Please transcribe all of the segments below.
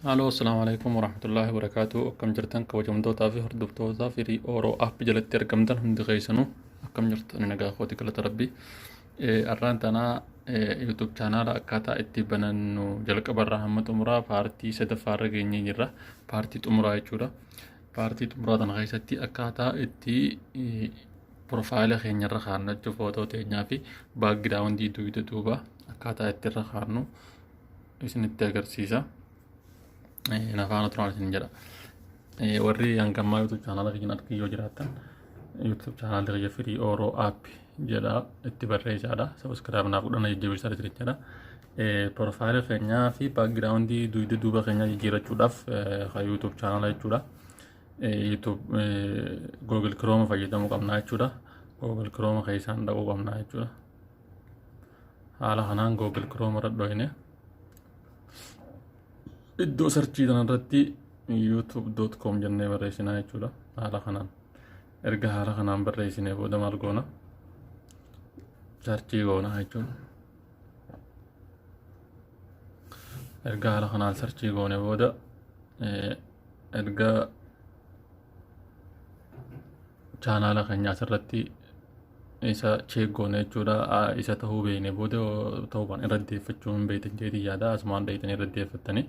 Halo, assalamualaikum warahmatullahi wabarakatuh. Akkam jirtan kabajamtootaa fi hordoftootaa fi Oromoo app jalatti argamtan hundi keessanuu akkam jirtan nagaa kooti galata rabbii. Arraan tanaa YouTube chaanaala akkaataa itti banannu jalqabarraa hamma xumuraa paartii sadaffaarra geenyee jirra. Paartii xumuraa jechuudha. Paartii xumuraa tana keessatti akkaataa itti profaayila keenyarra kaa'annachuu footoo teenyaa fi baakgiraawundii duuba akkaataa itti irra kaa'annu isinitti agarsiisa. Nafaan turaan isin jedha. Warri hangammaa YouTube chaanaala keenyan argiyoo jiraattan YouTube chaanaala kiyya firii Oromoo app jedha itti barreessaadha. Sabiskiraayib naaf godhana jajjabeessaa jechuudha. Profaayila keenyaa fi baakgiraawundii duuba keenyaa jijjiirachuudhaaf YouTube chaanaala jechuudha. YouTube Google Chrome fayyadamuu qabnaa jechuudha. Google Chrome keessaan dhaquu qabnaa jechuudha. Haala kanaan Google Chrome irra dhoofne iddoo sarchii kanarratti youtube.com jennee barreessinaa jechuudha. Haala kanaan erga haala kanaan barreessinee booda maal goona sarchii goona jechuudha. Erga haala kanaan sarchii goone booda erga chaanaala keenya asirratti isa cheek goone jechuudha. Isa ta'uu beekne booda ta'uu baan irra deeffachuu hin beektan jedhii yaada asumaan dheeytanii irra deeffattanii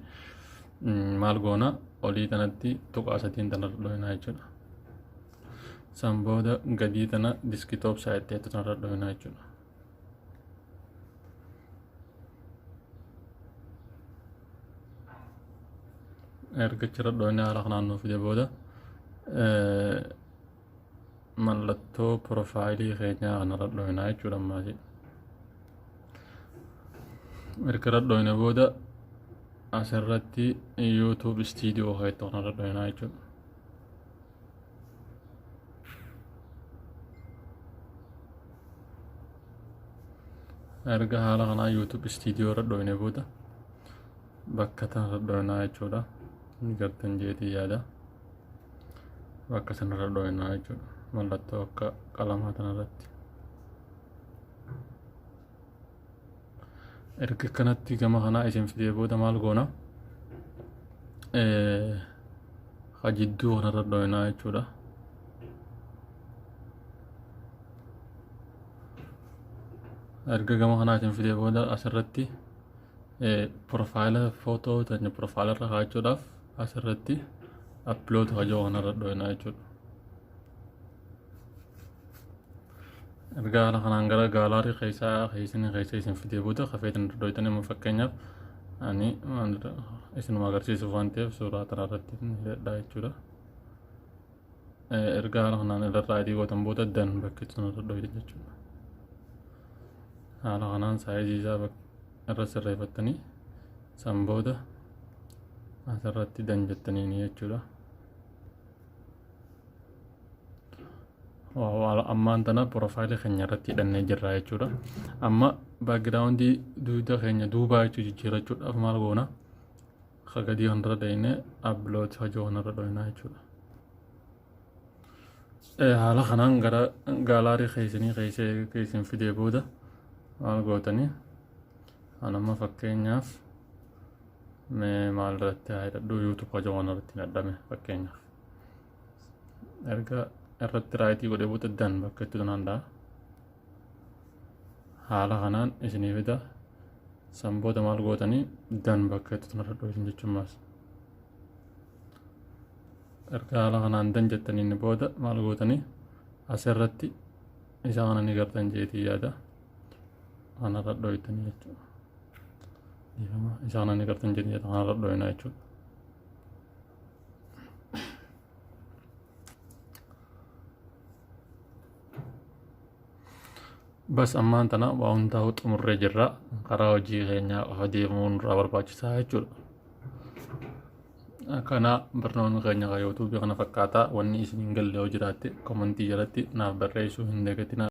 maal goona olii tanatti tuqaa sadii tana dhoofnaa jechuudha. San booda gadii tana diskitoop saayitteetu tana dhoofnaa jechuudha. Erga achirra dhoofnee haala kanaan nuuf fide booda mallattoo profaayilii keenyaa kanarra dhoofnaa jechuudha ammaasi. Erga irra dhoofne booda asirratti YouTube Studio keettoo kanarra dhoofnaa jechuudha. Erga haala kanaa YouTube Studio irra dhoofne booda bakka tanarra dhoofnaa jechuudha. Ni gartan jeetii yaada. Bakka sanarra dhoofnaa jechuudha. Mallattoo akka qalamaa tanarratti. Erga kanatti gama kanaa isin fidee booda maal goona hajidduu kanarra dhoofnaa jechuudha. Erga gama kanaa isin fidee booda asirratti profaayila footoo tanya profaayila irra kaa'achuudhaaf asirratti upload hajoo kanarra dhoofnaa jechuudha. Erga haala kanaan gara gaalaarii keessa isin fidee booda kafeetiin dhooftan immoo fakkeenyaaf ani isinuma agarsiisuuf waan ta'eef suuraa kanarratti hidhadhaa jechuudha. Erga haala kanaan irra adii gootan booda dan bakki sanarra dhooftan jechuudha. Haala kanaan saayizii isaa irra sirreeffattanii san booda asirratti dan jettanii jechuudha. Ammaan tana profaayila keenya irratti hidhannee jirra jechuudha. Amma baakgiraawundii duuba keenya duubaa jechuu jijjiirachuudhaaf maal goona gadii kanarra dheeyne upload hajoo kanarra dhoofnaa jechuudha. Haala kanaan gara gaalaarii keessan fidee booda maal gootanii anamma fakkeenyaaf maal irratti hidhadhu YouTube hajoo kanarratti hidhadhame fakkeenyaaf. Erga irratti raayitii godhee booda dan bakka itti tunaandaa. Haala kanaan isinii fida san booda maal gootanii dan bakka itti tunarra dhooftan jechuun maas. Erga haala kanaan dan jettaniin booda maal gootanii asirratti isa kana ni gartan jeetii yaada kanarra dhooftan jechuudha. Isa kana ni gartan jeetii yaada kanarra dhoofnaa jechuudha. Bas ammaan tana waa hundaa'u xumurree jirra. Karaa hojii keenyaa qofa deemuun irraa barbaachisaa jechuudha. Kana barnoonni keenya kan YouTube kana fakkaataa wanni isin hin galle yoo jiraatte komentii jalatti naaf barreessuu hin dagatinaa.